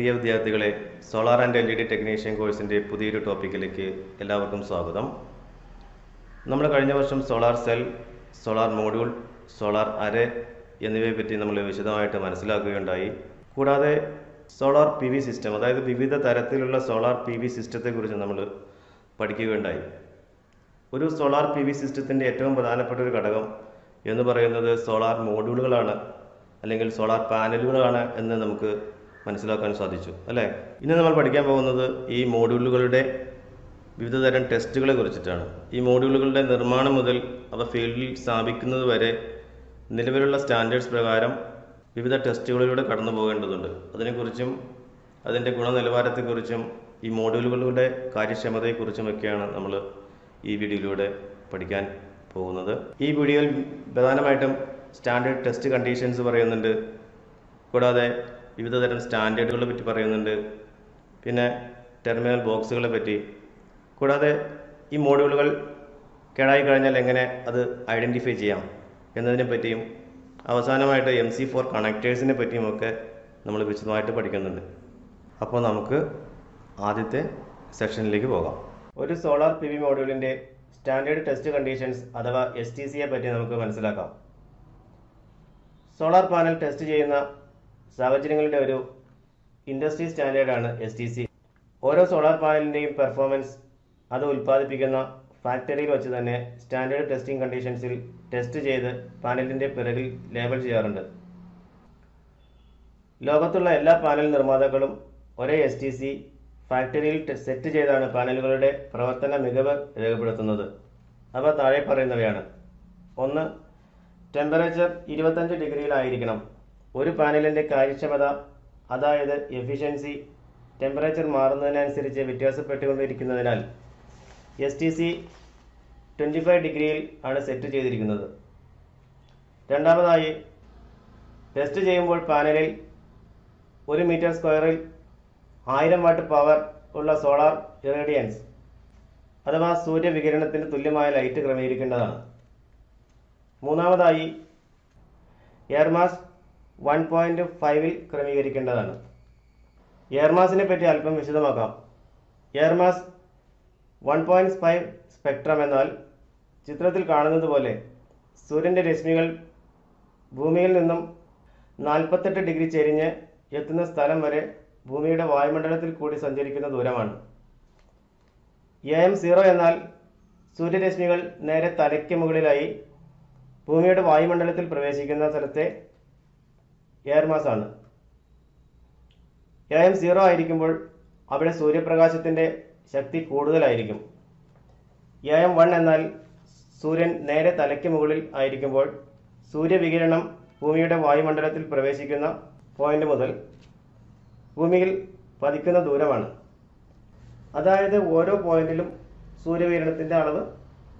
പ്രിയ വിദ്യാർത്ഥികളെ, solar and LED technician കോഴ്സിൻ്റെ പുതിയൊരു ടോപ്പിക്കിലേക്ക് എല്ലാവർക്കും സ്വാഗതം. നമ്മൾ കഴിഞ്ഞ വർഷം solar cell, solar module, solar array എന്നിവയെ പറ്റി നമ്മൾ വിശദമായിട്ട് മനസ്സിലാക്കുകയുണ്ടായി. കൂടാതെ സോളാർ PV സിസ്റ്റം, അതായത് വിവിധ തരത്തിലുള്ള സോളാർ PV സിസ്റ്റത്തെക്കുറിച്ച് നമ്മൾ പഠിക്കുകയുണ്ടായി. ഒരു സോളാർ PV സിസ്റ്റത്തിൻ്റെ ഏറ്റവും പ്രധാനപ്പെട്ട ഒരു ഘടകം എന്ന് പറയുന്നത് സോളാർ മോഡ്യൂളുകളാണ്, അല്ലെങ്കിൽ സോളാർ പാനലുകളാണ് എന്ന് നമുക്ക് മനസ്സിലാക്കാൻ സാധിച്ചു, അല്ലേ? ഇന്ന് നമ്മൾ പഠിക്കാൻ പോകുന്നത് ഈ മോഡ്യൂളുകളുടെ വിവിധ തരം ടെസ്റ്റുകളെ കുറിച്ചിട്ടാണ്. ഈ മോഡ്യൂളുകളുടെ നിർമ്മാണം മുതൽ അവ ഫീൽഡിൽ സ്ഥാപിക്കുന്നത് വരെ നിലവിലുള്ള സ്റ്റാൻഡേർഡ്സ് പ്രകാരം വിവിധ ടെസ്റ്റുകളിലൂടെ കടന്നു പോകേണ്ടതുണ്ട്. അതിനെക്കുറിച്ചും അതിൻ്റെ ഗുണനിലവാരത്തെക്കുറിച്ചും ഈ മോഡ്യൂളുകളുടെ കാര്യക്ഷമതയെക്കുറിച്ചുമൊക്കെയാണ് നമ്മൾ ഈ വീഡിയോയിലൂടെ പഠിക്കാൻ പോകുന്നത്. ഈ വീഡിയോയിൽ പ്രധാനമായിട്ടും സ്റ്റാൻഡേർഡ് ടെസ്റ്റ് കണ്ടീഷൻസ് പറയുന്നുണ്ട്, കൂടാതെ വിവിധ തരം സ്റ്റാൻഡേർഡുകളെ പറ്റി പറയുന്നുണ്ട്, പിന്നെ ടെർമിനൽ ബോക്സുകളെ പറ്റി, കൂടാതെ ഈ മോഡ്യൂളുകൾ കേടായി കഴിഞ്ഞാൽ എങ്ങനെ അത് ഐഡൻറ്റിഫൈ ചെയ്യാം എന്നതിനെ പറ്റിയും അവസാനമായിട്ട് MC4 കണക്റ്റേഴ്സിനെ പറ്റിയുമൊക്കെ നമ്മൾ വിശദമായിട്ട് പഠിക്കുന്നുണ്ട്. അപ്പോൾ നമുക്ക് ആദ്യത്തെ സെക്ഷനിലേക്ക് പോകാം. ഒരു സോളാർ PV മോഡ്യൂളിൻ്റെ സ്റ്റാൻഡേർഡ് ടെസ്റ്റ് കണ്ടീഷൻസ് അഥവാ STCയെ പറ്റി നമുക്ക് മനസ്സിലാക്കാം. സോളാർ പാനൽ ടെസ്റ്റ് ചെയ്യുന്ന സാഹചര്യങ്ങളുടെ ഒരു ഇൻഡസ്ട്രി സ്റ്റാൻഡേർഡാണ് STC. ഓരോ സോളാർ പാനലിൻ്റെയും പെർഫോമൻസ് അത് ഉൽപ്പാദിപ്പിക്കുന്ന ഫാക്ടറിയിൽ വെച്ച് തന്നെ സ്റ്റാൻഡേർഡ് ടെസ്റ്റിംഗ് കണ്ടീഷൻസിൽ ടെസ്റ്റ് ചെയ്ത് പാനലിൻ്റെ പിറകിൽ ലേബൽ ചെയ്യാറുണ്ട്. ലോകത്തുള്ള എല്ലാ പാനൽ നിർമ്മാതാക്കളും ഒരേ STC ഫാക്ടറിയിൽ സെറ്റ് ചെയ്താണ് പാനലുകളുടെ പ്രവർത്തന മികവ് രേഖപ്പെടുത്തുന്നത്. അവ താഴെ പറയുന്നവയാണ്. 1. ടെമ്പറേച്ചർ 25 ഡിഗ്രിയിലായിരിക്കണം. ഒരു പാനലിൻ്റെ കാര്യക്ഷമത, അതായത് എഫിഷ്യൻസി, ടെമ്പറേച്ചർ മാറുന്നതിനനുസരിച്ച് വ്യത്യാസപ്പെട്ടുകൊണ്ടിരിക്കുന്നതിനാൽ STC 25 ഡിഗ്രിയിൽ ആണ് സെറ്റ് ചെയ്തിരിക്കുന്നത്. രണ്ടാമതായി, ടെസ്റ്റ് ചെയ്യുമ്പോൾ പാനലിൽ 1 മീറ്റർ സ്ക്വയറിൽ 1000 വാട്ട് പവർ ഉള്ള സോളാർ ഇറേഡിയൻസ് അഥവാ സൂര്യവികിരണത്തിന് തുല്യമായ ലൈറ്റ് ക്രമീകരിക്കേണ്ടതാണ്. മൂന്നാമതായി, എയർ മാസ് 1.5-ൽ ക്രമീകരിക്കേണ്ടതാണ്. എയർ മാസിനെ പറ്റി അല്പം വിശദമാക്കാം. എയർ മാസ് 1.5 സ്പെക്ട്രം എന്നാൽ ചിത്രത്തിൽ കാണുന്നത് പോലെ സൂര്യൻ്റെ രശ്മികൾ ഭൂമിയിൽ നിന്നും 48 ഡിഗ്രി ചെരിഞ്ഞ് എത്തുന്ന സ്ഥലം വരെ ഭൂമിയുടെ വായുമണ്ഡലത്തിൽ കൂടി സഞ്ചരിക്കുന്ന ദൂരമാണ്. AM0 എന്നാൽ സൂര്യരശ്മികൾ നേരെ തലയ്ക്ക് മുകളിലായി ഭൂമിയുടെ വായുമണ്ഡലത്തിൽ പ്രവേശിക്കുന്ന സ്ഥലത്തെ എയർ മാസ് ആണ്. AM0 ആയിരിക്കുമ്പോൾ അവിടെ സൂര്യപ്രകാശത്തിൻ്റെ ശക്തി കൂടുതലായിരിക്കും. AM1 എന്നാൽ സൂര്യൻ നേരെ തലയ്ക്ക് മുകളിൽ ആയിരിക്കുമ്പോൾ സൂര്യവികിരണം ഭൂമിയുടെ വായുമണ്ഡലത്തിൽ പ്രവേശിക്കുന്ന പോയിന്റ് മുതൽ ഭൂമിയിൽ പതിക്കുന്ന ദൂരമാണ്. അതായത് ഓരോ പോയിന്റിലും സൂര്യവികിരണത്തിൻ്റെ അളവ്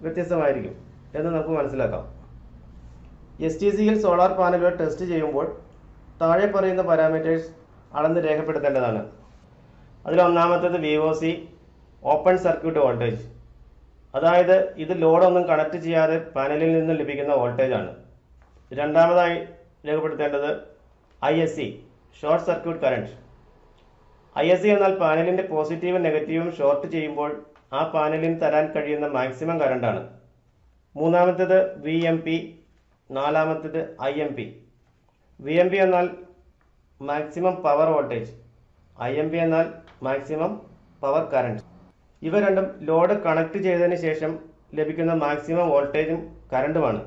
വ്യത്യസ്തമായിരിക്കും എന്ന് നമുക്ക് മനസ്സിലാക്കാം. STCയിൽ സോളാർ പാനലുകൾ ടെസ്റ്റ് ചെയ്യുമ്പോൾ താഴെ പറയുന്ന പാരാമീറ്റേഴ്സ് അളന്ന് രേഖപ്പെടുത്തേണ്ടതാണ്. അതിൽ ഒന്നാമത്തേത് VOC, ഓപ്പൺ സർക്യൂട്ട് വോൾട്ടേജ്. അതായത് ഇത് ലോഡൊന്നും കണക്ട് ചെയ്യാതെ പാനലിൽ നിന്ന് ലഭിക്കുന്ന വോൾട്ടേജ് ആണ്. രണ്ടാമതായി രേഖപ്പെടുത്തേണ്ടത് ISC, short circuit current. ISC എന്നാൽ പാനലിൻ്റെ പോസിറ്റീവും നെഗറ്റീവും ഷോർട്ട് ചെയ്യുമ്പോൾ ആ പാനലിന് തരാൻ കഴിയുന്ന മാക്സിമം കറണ്ടാണ്. മൂന്നാമത്തേത് VMP, നാലാമത്തേത് IMP. VMP എന്നാൽ മാക്സിമം പവർ വോൾട്ടേജ്, IMP എന്നാൽ മാക്സിമം പവർ കറണ്ട്. ഇവ രണ്ടും ലോഡ് കണക്ട് ചെയ്തതിന് ശേഷം ലഭിക്കുന്ന മാക്സിമം വോൾട്ടേജും കറണ്ടുമാണ്.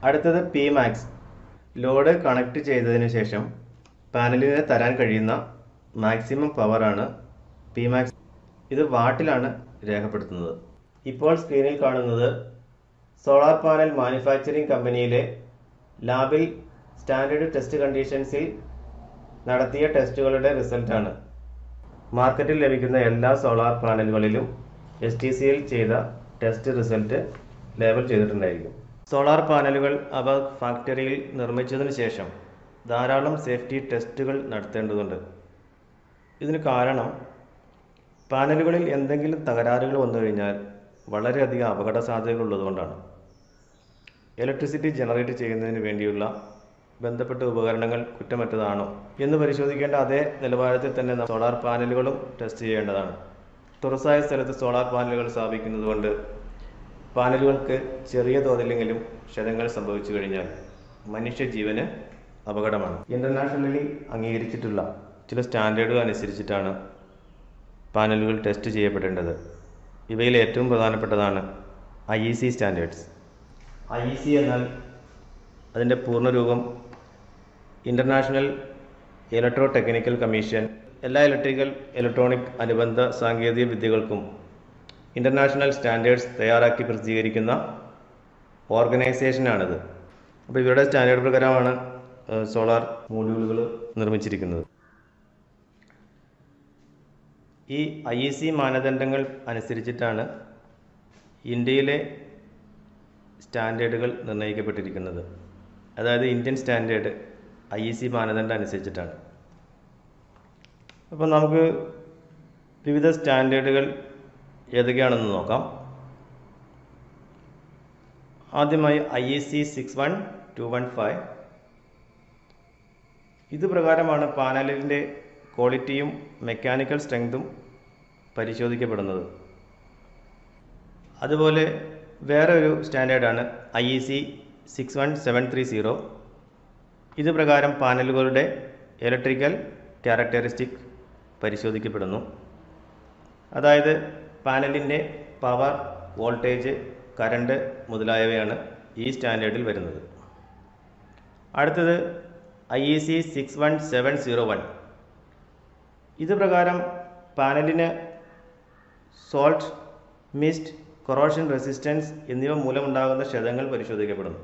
അടുത്തത് Pmax, ലോഡ് കണക്ട് ചെയ്തതിന് ശേഷം പാനലിന് തരാൻ കഴിയുന്ന മാക്സിമം പവറാണ് Pmax. ഇത് വാട്ടിലാണ് രേഖപ്പെടുത്തുന്നത്. ഇപ്പോൾ സ്ക്രീനിൽ കാണുന്നത് സോളാർ പാനൽ മാനുഫാക്ചറിംഗ് കമ്പനിയിലെ ലാബിൽ സ്റ്റാൻഡേർഡ് ടെസ്റ്റ് കണ്ടീഷൻസിൽ നടത്തിയ ടെസ്റ്റുകളുടെ റിസൾട്ടാണ്. മാർക്കറ്റിൽ ലഭിക്കുന്ന എല്ലാ സോളാർ പാനലുകളിലും STCയിൽ ചെയ്ത ടെസ്റ്റ് റിസൾട്ട് ലേബൽ ചെയ്തിട്ടുണ്ടായിരിക്കും. സോളാർ പാനലുകൾ അവ ഫാക്ടറിയിൽ നിർമ്മിച്ചതിന് ശേഷം ധാരാളം സേഫ്റ്റി ടെസ്റ്റുകൾ നടത്തേണ്ടതുണ്ട്. ഇതിന് കാരണം പാനലുകളിൽ എന്തെങ്കിലും തകരാറുകൾ വന്നു കഴിഞ്ഞാൽ വളരെയധികം അപകട സാധ്യതകൾ ഉള്ളതുകൊണ്ടാണ്. ഇലക്ട്രിസിറ്റി ജനറേറ്റ് ചെയ്യുന്നതിന് വേണ്ടിയുള്ള ബന്ധപ്പെട്ട ഉപകരണങ്ങൾ കുറ്റമറ്റതാണോ എന്ന് പരിശോധിക്കേണ്ട അതേ നിലവാരത്തിൽ തന്നെ സോളാർ പാനലുകളും ടെസ്റ്റ് ചെയ്യേണ്ടതാണ്. തുറസായ സ്ഥലത്ത് സോളാർ പാനലുകൾ സ്ഥാപിക്കുന്നതുകൊണ്ട് പാനലുകൾക്ക് ചെറിയ തോതിലെങ്കിലും ക്ഷതങ്ങൾ സംഭവിച്ചു കഴിഞ്ഞാൽ മനുഷ്യജീവന് അപകടമാണ്. ഇന്റർനാഷണലി അംഗീകരിച്ചിട്ടുള്ള ചില സ്റ്റാൻഡേർഡുകൾ അനുസരിച്ചിട്ടാണ് പാനലുകൾ ടെസ്റ്റ് ചെയ്യപ്പെടേണ്ടത്. ഇവയിൽ ഏറ്റവും പ്രധാനപ്പെട്ടതാണ് IEC സ്റ്റാൻഡേർഡ്സ്. IEC എന്നാൽ അതിൻ്റെ പൂർണ്ണരൂപം ഇൻ്റർനാഷണൽ ഇലക്ട്രോ ടെക്നിക്കൽ കമ്മീഷൻ. എല്ലാ ഇലക്ട്രോണിക് അനുബന്ധ സാങ്കേതിക വിദ്യകൾക്കും ഇൻ്റർനാഷണൽ സ്റ്റാൻഡേർഡ്സ് തയ്യാറാക്കി പ്രസിദ്ധീകരിക്കുന്ന ഓർഗനൈസേഷനാണിത്. അപ്പോൾ ഇവരുടെ സ്റ്റാൻഡേർഡ് പ്രകാരമാണ് സോളാർ മോഡ്യൂളുകൾ നിർമ്മിച്ചിരിക്കുന്നത്. ഈ IEC മാനദണ്ഡങ്ങൾ അനുസരിച്ചിട്ടാണ് ഇന്ത്യയിലെ സ്റ്റാൻഡേർഡുകൾ നിർണ്ണയിക്കപ്പെട്ടിരിക്കുന്നത്. അതായത് ഇന്ത്യൻ സ്റ്റാൻഡേർഡ് IEC മാനദണ്ഡം അനുസരിച്ചിട്ടാണ്. അപ്പോൾ നമുക്ക് വിവിധ സ്റ്റാൻഡേർഡുകൾ ഏതൊക്കെയാണെന്ന് നോക്കാം. ആദ്യമായി IEC 61215. ഇത് പ്രകാരമാണ് പാനലിൻ്റെ ക്വാളിറ്റിയും മെക്കാനിക്കൽ സ്ട്രെങ്തും പരിശോധിക്കപ്പെടുന്നത്. അതുപോലെ വേറെ ഒരു സ്റ്റാൻഡേർഡാണ് IEC 61730. ഇത് പ്രകാരം പാനലുകളുടെ ഇലക്ട്രിക്കൽ ക്യാരക്ടറിസ്റ്റിക് പരിശോധിക്കപ്പെടുന്നു. അതായത് പാനലിൻ്റെ പവർ, വോൾട്ടേജ്, കറണ്ട് മുതലായവയാണ് ഈ സ്റ്റാൻഡേർഡിൽ വരുന്നത്. അടുത്തത് IEC 61701. ഇത് പ്രകാരം പാനലിന് സോൾട്ട്, മിസ്റ്റ്, കൊറോഷൻ റെസിസ്റ്റൻസ് എന്നിവ മൂലമുണ്ടാകുന്ന ക്ഷതങ്ങൾ പരിശോധിക്കപ്പെടുന്നു.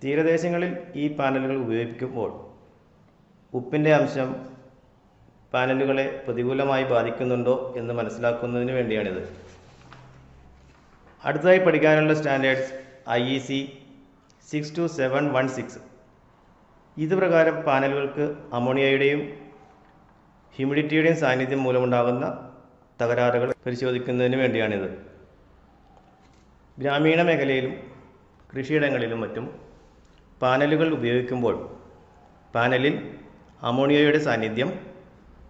തീരദേശങ്ങളിൽ ഈ പാനലുകൾ ഉപയോഗിക്കുമ്പോൾ ഉപ്പിൻ്റെ അംശം പാനലുകളെ പ്രതികൂലമായി ബാധിക്കുന്നുണ്ടോ എന്ന് മനസ്സിലാക്കുന്നതിന് വേണ്ടിയാണിത്. അടുത്തതായി പഠിക്കാനുള്ള സ്റ്റാൻഡേർഡ്സ് IEC 62716. ഇത് പ്രകാരം പാനലുകൾക്ക് അമോണിയയുടെയും ഹ്യൂമിഡിറ്റിയുടെയും സാന്നിധ്യം മൂലമുണ്ടാകുന്ന തകരാറുകൾ പരിശോധിക്കുന്നതിന് വേണ്ടിയാണിത്. ഗ്രാമീണ മേഖലയിലും കൃഷിയിടങ്ങളിലും മറ്റും പാനലുകൾ ഉപയോഗിക്കുമ്പോൾ പാനലിൽ അമോണിയയുടെ സാന്നിധ്യം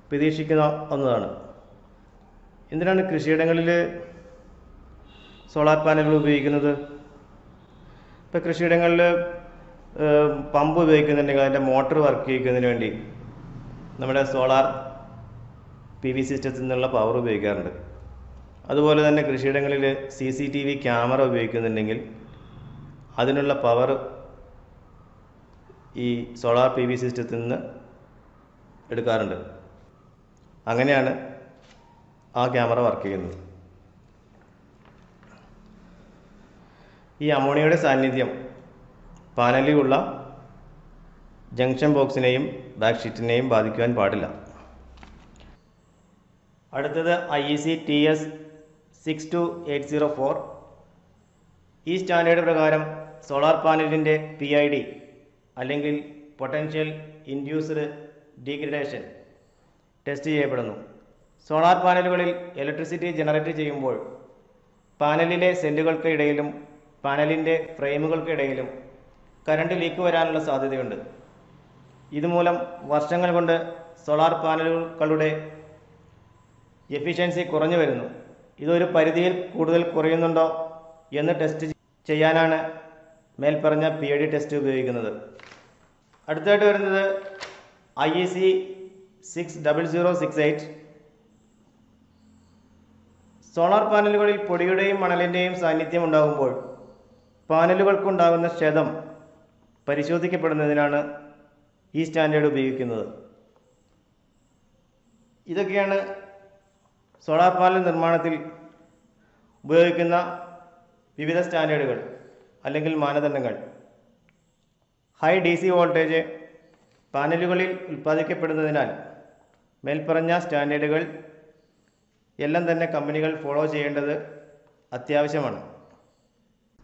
പ്രതീക്ഷിക്കാവുന്നതാണ്. എന്തിനാണ് കൃഷിയിടങ്ങളിൽ സോളാർ പാനലുകൾ ഉപയോഗിക്കുന്നത്? ഇപ്പോൾ കൃഷിയിടങ്ങളിൽ പമ്പ് ഉപയോഗിക്കുന്നുണ്ടെങ്കിൽ അതിൻ്റെ മോട്ടർ വർക്ക് ചെയ്യിക്കുന്നതിന് വേണ്ടി നമ്മുടെ സോളാർ PV സിസ്റ്റത്തിൽ നിന്നുള്ള പവർ ഉപയോഗിക്കാറുണ്ട്. അതുപോലെ തന്നെ കൃഷിയിടങ്ങളിൽ CCTV ക്യാമറ ഉപയോഗിക്കുന്നുണ്ടെങ്കിൽ അതിനുള്ള പവർ ഈ സോളാർ PV സിസ്റ്റത്തിൽ നിന്ന് എടുക്കാറുണ്ട്. അങ്ങനെയാണ് ആ ക്യാമറ വർക്ക് ചെയ്യുന്നത്. ഈ അമോണിയയുടെ സാന്നിധ്യം പാനലിലുള്ള ജംഗ്ഷൻ ബോക്സിനെയും ബാക്ക് ഷീറ്റിനെയും ബാധിക്കുവാൻ പാടില്ല. അടുത്തത് IEC TS 62804. ഈ സ്റ്റാൻഡേർഡ് പ്രകാരം സോളാർ പാനലിൻ്റെ PID അല്ലെങ്കിൽ പൊട്ടൻഷ്യൽ ഇൻഡ്യൂസ്ഡ് ഡീഗ്രഡേഷൻ ടെസ്റ്റ് ചെയ്യപ്പെടുന്നു. സോളാർ പാനലുകളിൽ ഇലക്ട്രിസിറ്റി ജനറേറ്റ് ചെയ്യുമ്പോൾ പാനലിലെ സെല്ലുകൾക്ക് ഇടയിലും പാനലിൻ്റെ ഫ്രെയിമുകൾക്കിടയിലും കറണ്ട് ലീക്ക് വരാനുള്ള സാധ്യതയുണ്ട്. ഇതുമൂലം വർഷങ്ങൾ കൊണ്ട് സോളാർ പാനലുകളുടെ എഫിഷ്യൻസി കുറഞ്ഞു വരുന്നു. ഇതൊരു പരിധിയിൽ കൂടുതൽ കുറയുന്നുണ്ടോ എന്ന് ടെസ്റ്റ് ചെയ്യാനാണ് മേൽപ്പറഞ്ഞ PID ടെസ്റ്റ് ഉപയോഗിക്കുന്നത്. അടുത്തായിട്ട് വരുന്നത് IEC 60068. സോളാർ പാനലുകളിൽ പൊടിയുടെയും മണലിൻ്റെയും സാന്നിധ്യം ഉണ്ടാകുമ്പോൾ പാനലുകൾക്കുണ്ടാകുന്ന ക്ഷതം പരിശോധിക്കപ്പെടുന്നതിനാണ് ഈ സ്റ്റാൻഡേർഡ് ഉപയോഗിക്കുന്നത്. ഇതൊക്കെയാണ് സോളാർ പാനൽ നിർമ്മാണത്തിൽ ഉപയോഗിക്കുന്ന വിവിധ സ്റ്റാൻഡേർഡുകൾ അല്ലെങ്കിൽ മാനദണ്ഡങ്ങൾ. ഹൈ DC വോൾട്ടേജ് പാനലുകളിൽ ഉൽപ്പാദിക്കപ്പെടുന്നതിനാൽ മേൽപ്പറഞ്ഞ സ്റ്റാൻഡേർഡുകൾ എല്ലാം തന്നെ കമ്പനികൾ ഫോളോ ചെയ്യേണ്ടത് അത്യാവശ്യമാണ്.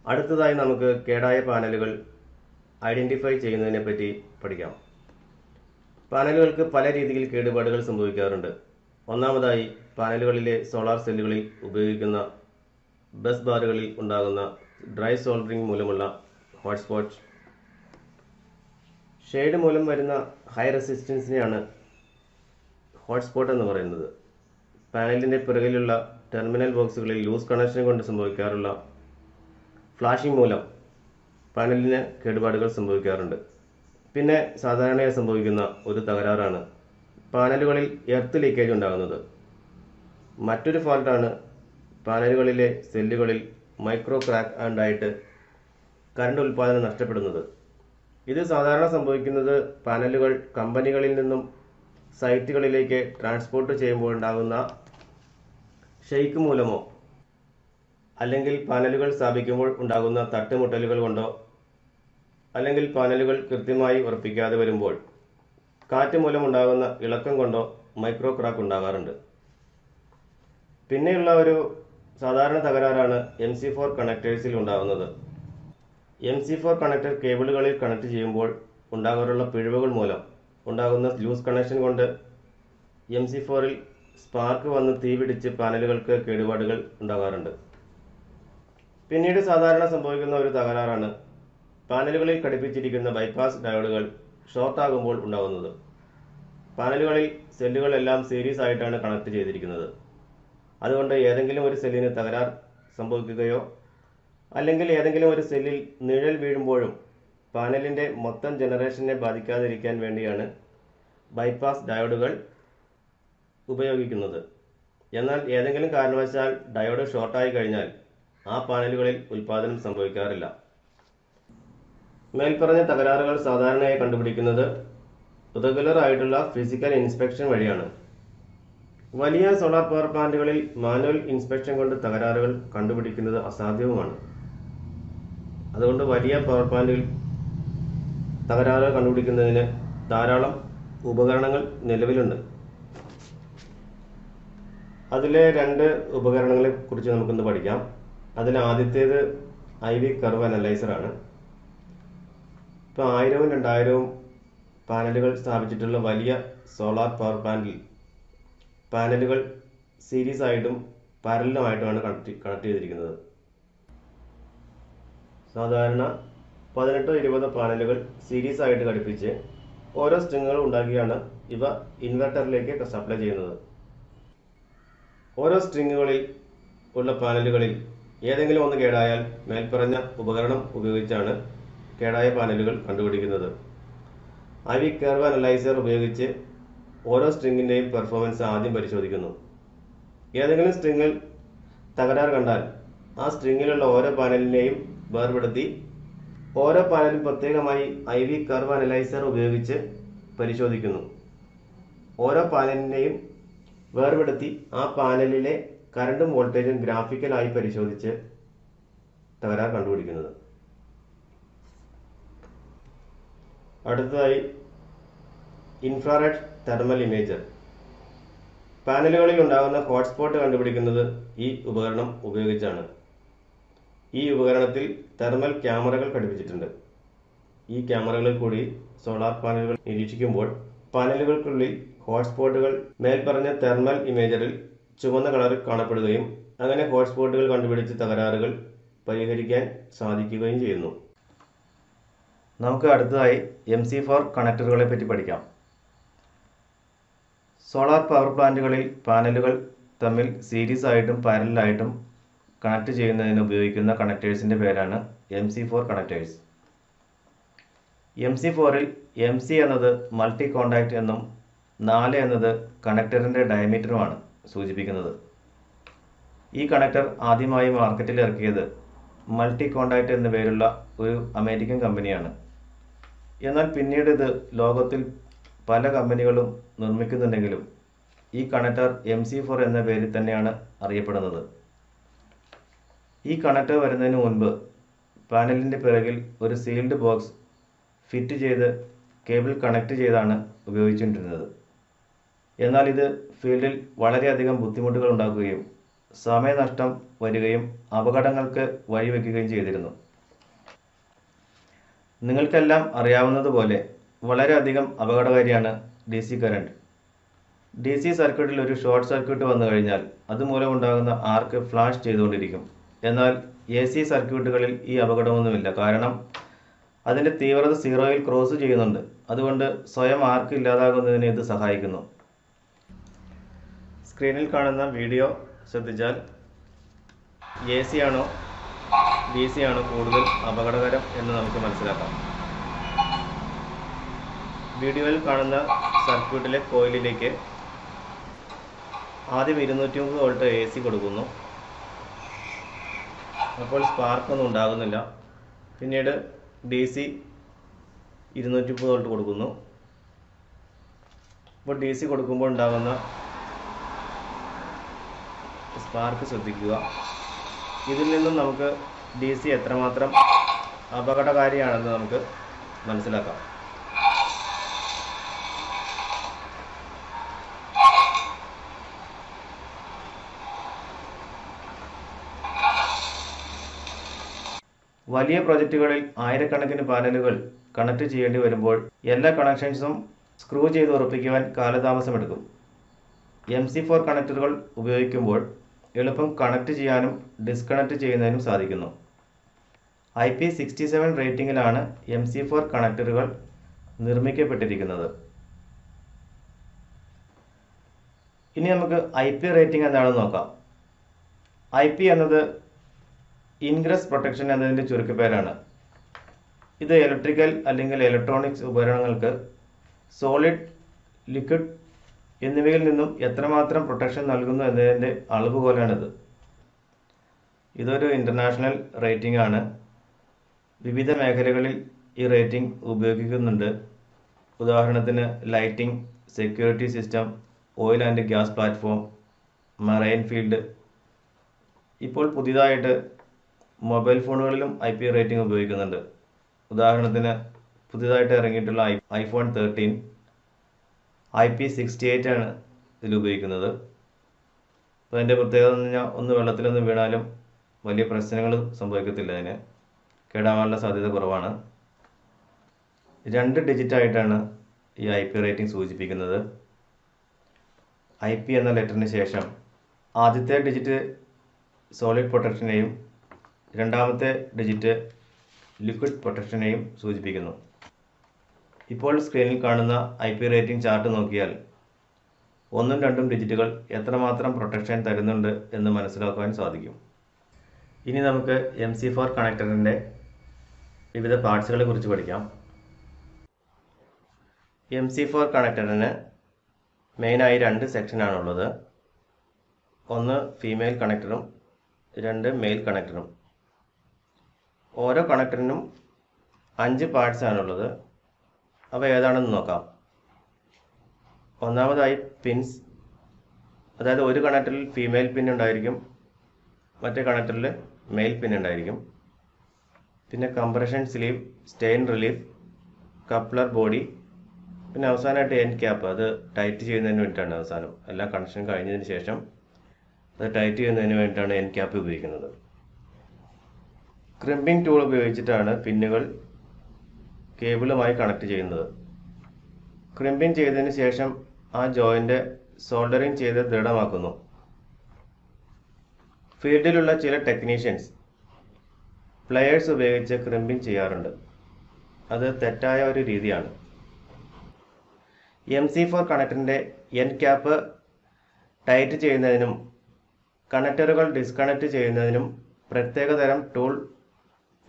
അടുത്തതായി നമുക്ക് കേടായ പാനലുകൾ ഐഡൻറ്റിഫൈ ചെയ്യുന്നതിനെ പറ്റി പഠിക്കാം. പാനലുകൾക്ക് പല രീതിയിൽ കേടുപാടുകൾ സംഭവിക്കാറുണ്ട്. ഒന്നാമതായി പാനലുകളിലെ സോളാർ സെല്ലുകളിൽ ഉപയോഗിക്കുന്ന ബസ് ബാറുകളിൽ ഉണ്ടാകുന്ന ഡ്രൈ സോൾഡറിംഗ് മൂലമുള്ള ഹോട്ട്സ്പോട്ട്. ഷെയ്ഡ് മൂലം വരുന്ന ഹൈ റെസിസ്റ്റൻസിനെയാണ് ഹോട്ട്സ്പോട്ട് എന്ന് പറയുന്നത്. പാനലിൻ്റെ പിറകിലുള്ള ടെർമിനൽ ബോക്സുകളിൽ ലൂസ് കണക്ഷൻ കൊണ്ട് സംഭവിക്കാറുള്ള ഫ്ലാഷിംഗ് മൂലം പാനലിന് കേടുപാടുകൾ സംഭവിക്കാറുണ്ട്. പിന്നെ സാധാരണയായി സംഭവിക്കുന്ന ഒരു തകരാറാണ് പാനലുകളിൽ എർത്ത് ലീക്കേജ് ഉണ്ടാകുന്നത്. മറ്റൊരു ഫാൾട്ടാണ് പാനലുകളിലെ സെല്ലുകളിൽ മൈക്രോ ക്രാക്ക് ഉണ്ടായിട്ട് കറണ്ട് ഉൽപ്പാദനം നഷ്ടപ്പെടുന്നത്. ഇത് സാധാരണ സംഭവിക്കുന്നത് പാനലുകൾ കമ്പനികളിൽ നിന്നും സൈറ്റുകളിലേക്ക് ട്രാൻസ്പോർട്ട് ചെയ്യുമ്പോൾ ഉണ്ടാകുന്ന ഷെയ്ക്ക് മൂലമോ അല്ലെങ്കിൽ പാനലുകൾ സ്ഥാപിക്കുമ്പോൾ ഉണ്ടാകുന്ന തട്ടുമുട്ടലുകൾ കൊണ്ടോ അല്ലെങ്കിൽ പാനലുകൾ കൃത്യമായി ഉറപ്പിക്കാതെ വരുമ്പോൾ കാറ്റ് മൂലമുണ്ടാകുന്ന ഇളക്കം കൊണ്ടോ മൈക്രോ ക്രാക്ക് ഉണ്ടാകാറുണ്ട്. പിന്നെയുള്ള ഒരു സാധാരണ തകരാറാണ് MC4 കണക്ടേഴ്സിൽ ഉണ്ടാകുന്നത്. MC4 കണക്ടർ കേബിളുകളിൽ കണക്ട് ചെയ്യുമ്പോൾ ഉണ്ടാകാറുള്ള പിഴവുകൾ മൂലം ഉണ്ടാകുന്ന ലൂസ് കണക്ഷൻ കൊണ്ട് MC4ൽ സ്പാർക്ക് വന്ന് തീപിടിച്ച് പാനലുകൾക്ക് കേടുപാടുകൾ ഉണ്ടാകാറുണ്ട്. പിന്നീട് സാധാരണ സംഭവിക്കുന്ന ഒരു തകരാറാണ് പാനലുകളിൽ ഘടിപ്പിച്ചിരിക്കുന്ന ബൈപ്പാസ് ഡയോഡുകൾ ഷോർട്ടാകുമ്പോൾ ഉണ്ടാകുന്നത്. പാനലുകളിൽ സെല്ലുകളെല്ലാം സീരീസ് ആയിട്ടാണ് കണക്ട് ചെയ്തിരിക്കുന്നത്. അതുകൊണ്ട് ഏതെങ്കിലും ഒരു സെല്ലിന് തകരാർ സംഭവിക്കുകയോ അല്ലെങ്കിൽ ഏതെങ്കിലും ഒരു സെല്ലിൽ നിഴൽ വീഴുമ്പോഴും പാനലിൻ്റെ മൊത്തം ജനറേഷനെ ബാധിക്കാതിരിക്കാൻ വേണ്ടിയാണ് ബൈപ്പാസ് ഡയോഡുകൾ ഉപയോഗിക്കുന്നത്. എന്നാൽ ഏതെങ്കിലും കാരണവശാൽ ഡയോഡ് ഷോർട്ടായി കഴിഞ്ഞാൽ ആ പാനലുകളിൽ ഉൽപ്പാദനം സംഭവിക്കാറില്ല. മേൽപ്പറഞ്ഞ തകരാറുകൾ സാധാരണയായി കണ്ടുപിടിക്കുന്നത് റെഗുലർ ആയിട്ടുള്ള ഫിസിക്കൽ ഇൻസ്പെക്ഷൻ വഴിയാണ്. വലിയ സോളാർ പവർ പ്ലാന്റുകളിൽ മാനുവൽ ഇൻസ്പെക്ഷൻ കൊണ്ട് തകരാറുകൾ കണ്ടുപിടിക്കുന്നത് അസാധ്യവുമാണ്. അതുകൊണ്ട് വലിയ പവർ പ്ലാന്റിൽ തകരാറുകൾ കണ്ടുപിടിക്കുന്നതിന് ധാരാളം ഉപകരണങ്ങൾ നിലവിലുണ്ട്. അതിലെ 2 ഉപകരണങ്ങളെ കുറിച്ച് നമുക്കൊന്ന് പഠിക്കാം. അതിൽ ആദ്യത്തേത് IV കർവ് അനലൈസർ ആണ്. ഇപ്പോൾ 1000-വും 2000-വും പാനലുകൾ സ്ഥാപിച്ചിട്ടുള്ള വലിയ സോളാർ പവർ പ്ലാന്റിൽ പാനലുകൾ സീരീസ് ആയിട്ടും പാരലലുമായിട്ടുമാണ് കണക്ട് ചെയ്തിരിക്കുന്നത്. സാധാരണ 18-20 പാനലുകൾ സീരീസ് ആയിട്ട് ഘടിപ്പിച്ച് ഓരോ സ്ട്രിങ്ങുകൾ ഉണ്ടാക്കിയാണ് ഇവ ഇൻവെർട്ടറിലേക്ക് സപ്ലൈ ചെയ്യുന്നത്. ഓരോ സ്ട്രിങ്ങുകളിൽ ഉള്ള പാനലുകളിൽ ഏതെങ്കിലും ഒന്ന് കേടായാൽ മേൽപ്പറഞ്ഞ ഉപകരണം ഉപയോഗിച്ചാണ് കേടായ പാനലുകൾ കണ്ടുപിടിക്കുന്നത്. IV കർവ് അനലൈസർ ഉപയോഗിച്ച് ഓരോ സ്ട്രിങ്ങിൻ്റെയും പെർഫോമൻസ് ആദ്യം പരിശോധിക്കുന്നു. ഏതെങ്കിലും സ്ട്രിങ്ങിൽ തകരാർ കണ്ടാൽ ആ സ്ട്രിങ്ങിലുള്ള ഓരോ പാനലിനെയും വേർപെടുത്തി ഓരോ പാനലും പ്രത്യേകമായി IV കർവ് അനലൈസർ ഉപയോഗിച്ച് പരിശോധിക്കുന്നു. ഓരോ പാനലിനെയും വേർപെടുത്തി ആ പാനലിലെ കറണ്ടും വോൾട്ടേജും ഗ്രാഫിക്കലായി പരിശോധിച്ച് തകരാർ കണ്ടുപിടിക്കുന്നത്. അടുത്തതായി ഇൻഫ്രാറെഡ് തെർമൽ ഇമേജർ. പാനലുകളിൽ ഉണ്ടാകുന്ന ഹോട്ട്സ്പോട്ട് കണ്ടുപിടിക്കുന്നത് ഈ ഉപകരണം ഉപയോഗിച്ചാണ്. ഈ ഉപകരണത്തിൽ തെർമൽ ക്യാമറകൾ ഘടിപ്പിച്ചിട്ടുണ്ട്. ഈ ക്യാമറകളിൽ കൂടി സോളാർ പാനലുകൾ നിരീക്ഷിക്കുമ്പോൾ പാനലുകൾക്കുള്ളിൽ ഹോട്ട്സ്പോട്ടുകൾ മേൽപ്പറഞ്ഞ തെർമൽ ഇമേജറിൽ ചുവന്ന കളറിൽ കാണപ്പെടുകയും അങ്ങനെ ഹോട്ട്സ്പോട്ടുകൾ കണ്ടുപിടിച്ച് തകരാറുകൾ പരിഹരിക്കാൻ സാധിക്കുകയും ചെയ്യുന്നു. നമുക്ക് അടുത്തതായി MC4 കണക്ടറുകളെ പറ്റി പഠിക്കാം. സോളാർ പവർ പ്ലാന്റുകളിൽ പാനലുകൾ തമ്മിൽ സീരീസ് ആയിട്ടും പാരലലായിട്ടും കണക്ട് ചെയ്യുന്നതിന് ഉപയോഗിക്കുന്ന കണക്ടേഴ്സിൻ്റെ പേരാണ് MC4 കണക്ടേഴ്സ്. MC4ൽ MC എന്നത് മൾട്ടി കോണ്ടാക്റ്റ് എന്നും 4 എന്നത് കണക്ടറിൻ്റെ ഡയമീറ്ററുമാണ് സൂചിപ്പിക്കുന്നത്. ഈ കണക്ടർ ആദ്യമായി മാർക്കറ്റിൽ ഇറക്കിയത് മൾട്ടി കോണ്ടാക്റ്റ് എന്ന പേരുള്ള ഒരു അമേരിക്കൻ കമ്പനിയാണ്. എന്നാൽ പിന്നീട് ഇത് ലോകത്തിൽ പല കമ്പനികളും നിർമ്മിക്കുന്നുണ്ടെങ്കിലും ഈ കണക്ടർ MC4 എന്ന പേരിൽ തന്നെയാണ് അറിയപ്പെടുന്നത്. ഈ കണക്ടർ വരുന്നതിന് മുൻപ് പാനലിൻ്റെ പിറകിൽ ഒരു സീൽഡ് ബോക്സ് ഫിറ്റ് ചെയ്ത് കേബിൾ കണക്ട് ചെയ്താണ് ഉപയോഗിച്ചുകൊണ്ടിരുന്നത്. എന്നാൽ ഇത് ഫീൽഡിൽ വളരെയധികം ബുദ്ധിമുട്ടുകൾ ഉണ്ടാക്കുകയും സമയനഷ്ടം വരികയും അപകടങ്ങൾക്ക് വഴിവെക്കുകയും ചെയ്തിരുന്നു. നിങ്ങൾക്കെല്ലാം അറിയാവുന്നതുപോലെ വളരെയധികം അപകടകാരിയാണ് DC കറണ്ട്. DC സർക്യൂട്ടിൽ ഒരു ഷോർട്ട് സർക്യൂട്ട് വന്നു കഴിഞ്ഞാൽ അതുമൂലമുണ്ടാകുന്ന ആർക്ക് ഫ്ലാഷ് ചെയ്തുകൊണ്ടിരിക്കും. എന്നാൽ AC സർക്യൂട്ടുകളിൽ ഈ അപകടമൊന്നുമില്ല. കാരണം അതിൻ്റെ തീവ്രത 0-ൽ ക്രോസ് ചെയ്യുന്നുണ്ട്. അതുകൊണ്ട് സ്വയം ആർക്ക് ഇല്ലാതാകുന്നതിന് ഇത് സഹായിക്കുന്നു. സ്ക്രീനിൽ കാണുന്ന വീഡിയോ ശ്രദ്ധിച്ചാൽ AC ആണോ DC ആണോ കൂടുതൽ അപകടകരം എന്ന് നമുക്ക് മനസ്സിലാക്കാം. വീഡിയോയിൽ കാണുന്ന സർക്യൂട്ടിലെ കോയിലിലേക്ക് ആദ്യം 230 വോൾട്ട് AC കൊടുക്കുന്നു. അപ്പോൾ സ്പാർക്കൊന്നും ഉണ്ടാകുന്നില്ല. പിന്നീട് DC 230 വോൾട്ട് കൊടുക്കുന്നു. അപ്പോൾ DC കൊടുക്കുമ്പോൾ ഉണ്ടാകുന്ന സ്പാർക്ക് ശ്രദ്ധിക്കുക. ഇതിൽ നിന്നും നമുക്ക് DC എത്രമാത്രം അപകടകാരിയാണെന്ന് നമുക്ക് മനസ്സിലാക്കാം. വലിയ പ്രൊജക്റ്റുകളിൽ ആയിരക്കണക്കിന് പാനലുകൾ കണക്ട് ചെയ്യേണ്ടി വരുമ്പോൾ എല്ലാ കണക്ഷൻസും സ്ക്രൂ ചെയ്ത് ഉറപ്പിക്കുവാൻ കാലതാമസമെടുക്കും. MC4 കണക്ടറുകൾ ഉപയോഗിക്കുമ്പോൾ എളുപ്പം കണക്ട് ചെയ്യാനും ഡിസ്കണക്ട് ചെയ്യുന്നതിനും സാധിക്കുന്നു. IP67 റേറ്റിംഗിലാണ് MC4 കണക്ടറുകൾ നിർമ്മിക്കപ്പെട്ടിരിക്കുന്നത്. ഇനി നമുക്ക് IP റേറ്റിംഗ് എന്താണെന്ന് നോക്കാം. IP എന്നത് ഇൻഗ്രസ് പ്രൊട്ടക്ഷൻ എന്നതിൻ്റെ ചുരുക്കപ്പേരാണ്. ഇത് ഇലക്ട്രിക്കൽ അല്ലെങ്കിൽ ഇലക്ട്രോണിക്സ് ഉപകരണങ്ങൾക്ക് സോളിഡ്, ലിക്വിഡ് എന്നിവയിൽ നിന്നും എത്രമാത്രം പ്രൊട്ടക്ഷൻ നൽകുന്നു എന്നതിൻ്റെ അളവുകോലാണിത്. ഇതൊരു ഇൻ്റർനാഷണൽ റേറ്റിംഗ് ആണ്. വിവിധ മേഖലകളിൽ ഈ റേറ്റിംഗ് ഉപയോഗിക്കുന്നുണ്ട്. ഉദാഹരണത്തിന് lighting, security system, oil and gas platform, marine field. ഇപ്പോൾ പുതിയതായിട്ട് മൊബൈൽ ഫോണുകളിലും IP റേറ്റിംഗ് ഉപയോഗിക്കുന്നുണ്ട്. ഉദാഹരണത്തിന് പുതിയതായിട്ട് ഇറങ്ങിയിട്ടുള്ള iPhone 13 IP68 ആണ് ഇതിൽ ഉപയോഗിക്കുന്നത്. അപ്പോൾ അതിൻ്റെ പ്രത്യേകത എന്ന് പറഞ്ഞാൽ ഒന്ന് വെള്ളത്തിലൊന്നും വീണാലും വലിയ പ്രശ്നങ്ങൾ സംഭവിക്കത്തില്ല. അതിന് കേടാവാനുള്ള സാധ്യത കുറവാണ്. 2 ഡിജിറ്റായിട്ടാണ് ഈ IP റേറ്റിംഗ് സൂചിപ്പിക്കുന്നത്. IP എന്ന ലെറ്ററിന് ശേഷം ആദ്യത്തെ ഡിജിറ്റ് സോളിഡ് പ്രൊട്ടക്ഷനെയും രണ്ടാമത്തെ ഡിജിറ്റ് ലിക്വിഡ് പ്രൊട്ടക്ഷനെയും സൂചിപ്പിക്കുന്നു. ഇപ്പോൾ സ്ക്രീനിൽ കാണുന്ന IP റേറ്റിംഗ് ചാർട്ട് നോക്കിയാൽ 1ഉം 2ഉം ഡിജിറ്റുകൾ എത്രമാത്രം പ്രൊട്ടക്ഷൻ തരുന്നുണ്ട് എന്ന് മനസ്സിലാക്കുവാൻ സാധിക്കും. ഇനി നമുക്ക് MC4 കണക്ടറിൻ്റെ വിവിധ പാർട്സുകളെ കുറിച്ച് പഠിക്കാം. MC4 കണക്ടറിന് മെയിനായി 2 സെക്ഷനാണുള്ളത്. ഒന്ന് ഫീമെയിൽ കണക്ടറും 2 മെയിൽ കണക്ടറും. ഓരോ കണക്ടറിനും 5 പാർട്സ് ആണുള്ളത്. അവ ഏതാണെന്ന് നോക്കാം. ഒന്നാമതായി പിൻസ്, അതായത് ഒരു കണക്ടറിൽ ഫീമെയിൽ പിൻ ഉണ്ടായിരിക്കും, മറ്റേ കണക്ടറിൽ മെയിൽ പിൻ ഉണ്ടായിരിക്കും. പിന്നെ compression sleeve, strain relief, coupler body, പിന്നെ അവസാനമായിട്ട് എൻഡ് ക്യാപ്പ്. അത് ടൈറ്റ് ചെയ്യുന്നതിന് വേണ്ടിയിട്ടാണ്. അവസാനം എല്ലാ കണക്ഷൻ കഴിഞ്ഞതിന് ശേഷം അത് ടൈറ്റ് ചെയ്യുന്നതിന് വേണ്ടിയിട്ടാണ് എൻഡ് ക്യാപ്പ് ഉപയോഗിക്കുന്നത്. ക്രിമ്പിംഗ് ടൂൾ ഉപയോഗിച്ചിട്ടാണ് പിന്നുകൾ കേബിളുമായി കണക്ട് ചെയ്യുന്നത്. ക്രിമ്പിംഗ് ചെയ്തതിന് ശേഷം ആ ജോയിൻ്റ് സോൾഡറിംഗ് ചെയ്ത് ദൃഢമാക്കുന്നു. ഫീൽഡിലുള്ള ചില ടെക്നീഷ്യൻസ് പ്ലെയേഴ്സ് ഉപയോഗിച്ച് ക്രിമ്പിംഗ് ചെയ്യാറുണ്ട്. അത് തെറ്റായ ഒരു രീതിയാണ്. MC4 കണക്ടറിൻ്റെ എൻഡ് ക്യാപ്പ് ടൈറ്റ് ചെയ്യുന്നതിനും കണക്ടറുകൾ ഡിസ്കണക്ട് ചെയ്യുന്നതിനും പ്രത്യേകതരം ടൂൾ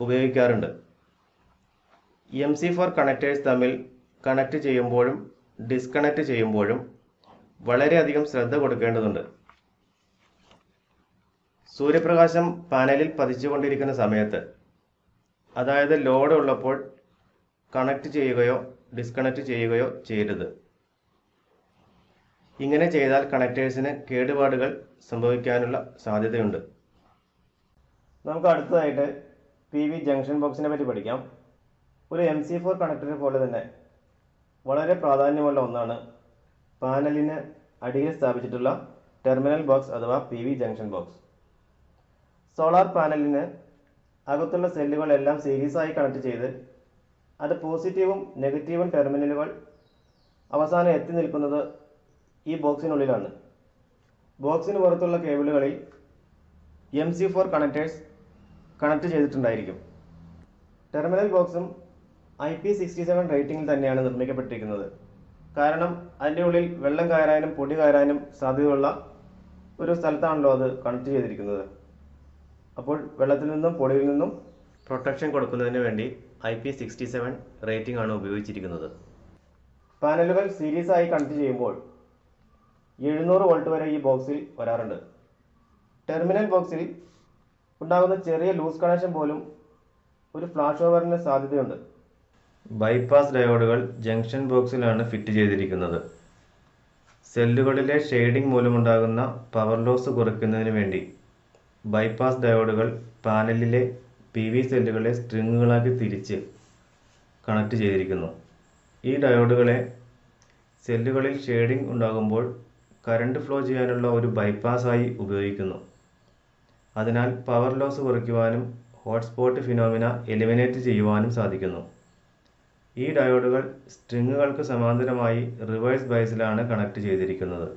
ഉപയോഗിക്കാറുണ്ട്. MC4 കണക്ടേഴ്സ് തമ്മിൽ കണക്ട് ചെയ്യുമ്പോഴും ഡിസ്കണക്ട് ചെയ്യുമ്പോഴും വളരെയധികം ശ്രദ്ധ കൊടുക്കേണ്ടതുണ്ട്. സൂര്യപ്രകാശം പാനലിൽ പതിച്ചുകൊണ്ടിരിക്കുന്ന സമയത്ത്, അതായത് ലോഡ് ഉള്ളപ്പോൾ കണക്ട് ചെയ്യുകയോ ഡിസ്കണക്ട് ചെയ്യുകയോ ചെയ്യരുത്. ഇങ്ങനെ ചെയ്താൽ കണക്ടേഴ്സിന് കേടുപാടുകൾ സംഭവിക്കാനുള്ള സാധ്യതയുണ്ട്. നമുക്ക് അടുത്തതായിട്ട് PV ജംഗ്ഷൻ ബോക്സിനെ പറ്റി പഠിക്കാം. ഒരു MC4 കണക്ടറിനെ പോലെ തന്നെ വളരെ പ്രാധാന്യമുള്ള ഒന്നാണ് പാനലിന് അടിയിൽ സ്ഥാപിച്ചിട്ടുള്ള ടെർമിനൽ ബോക്സ് അഥവാ PV ജംഗ്ഷൻ ബോക്സ്. സോളാർ പാനലിന് അകത്തുള്ള സെല്ലുകളെല്ലാം സീരീസായി കണക്ട് ചെയ്ത് അത് പോസിറ്റീവും നെഗറ്റീവും ടെർമിനലുകൾ അവസാനം എത്തി നിൽക്കുന്നത് ഈ ബോക്സിനുള്ളിലാണ്. ബോക്സിന് പുറത്തുള്ള കേബിളുകളിൽ MC4 കണക്ടേഴ്സ് കണക്ട് ചെയ്തിട്ടുണ്ടായിരിക്കും. ടെർമിനൽ ബോക്സും IP67 റേറ്റിംഗിൽ തന്നെയാണ് നിർമ്മിക്കപ്പെട്ടിരിക്കുന്നത്. കാരണം അതിൻ്റെ ഉള്ളിൽ വെള്ളം കയറാനും പൊടി കയറാനും സാധ്യതയുള്ള ഒരു സ്ഥലത്താണല്ലോ അത് കണക്ട് ചെയ്തിരിക്കുന്നത്. അപ്പോൾ വെള്ളത്തിൽ നിന്നും പൊടിയിൽ നിന്നും പ്രൊട്ടക്ഷൻ കൊടുക്കുന്നതിന് വേണ്ടി IP67 റേറ്റിംഗ് ആണ് ഉപയോഗിച്ചിരിക്കുന്നത്. പാനലുകൾ സീരീസ് ആയി കണക്ട് ചെയ്യുമ്പോൾ 700 വോൾട്ട് വരെ ഈ ബോക്സിൽ വരാറുണ്ട്. ടെർമിനൽ ബോക്സിൽ ഉണ്ടാകുന്ന ചെറിയ ലൂസ് കണക്ഷൻ പോലും ഒരു ഫ്ലാഷ് ഓവറിന് സാധ്യതയുണ്ട്. ബൈപ്പാസ് ഡയോഡുകൾ ജംഗ്ഷൻ ബോക്സിലാണ് ഫിറ്റ് ചെയ്തിരിക്കുന്നത്. സെല്ലുകളിലെ ഷെയ്ഡിംഗ് മൂലമുണ്ടാകുന്ന പവർ ലോസ് കുറയ്ക്കുന്നതിന് വേണ്ടി ബൈപ്പാസ് ഡയോഡുകൾ പാനലിലെ PV സെല്ലുകളെ സ്ട്രിങ്ങുകളാക്കി തിരിച്ച് കണക്ട് ചെയ്തിരിക്കുന്നു. ഈ ഡയോഡുകളെ സെല്ലുകളിൽ ഷെയ്ഡിംഗ് ഉണ്ടാകുമ്പോൾ കറണ്ട് ഫ്ലോ ചെയ്യാനുള്ള ഒരു ബൈപ്പാസായി ഉപയോഗിക്കുന്നു. അതിനാൽ പവർ ലോസ് കുറയ്ക്കുവാനും ഹോട്ട്സ്പോട്ട് ഫിനോമിന എലിമിനേറ്റ് ചെയ്യുവാനും സാധിക്കുന്നു. ഈ ഡയോഡുകൾ സ്ട്രിങ്ങുകൾക്ക് സമാന്തരമായി റിവേഴ്സ് ബയസിലാണ് കണക്ട് ചെയ്തിരിക്കുന്നത്.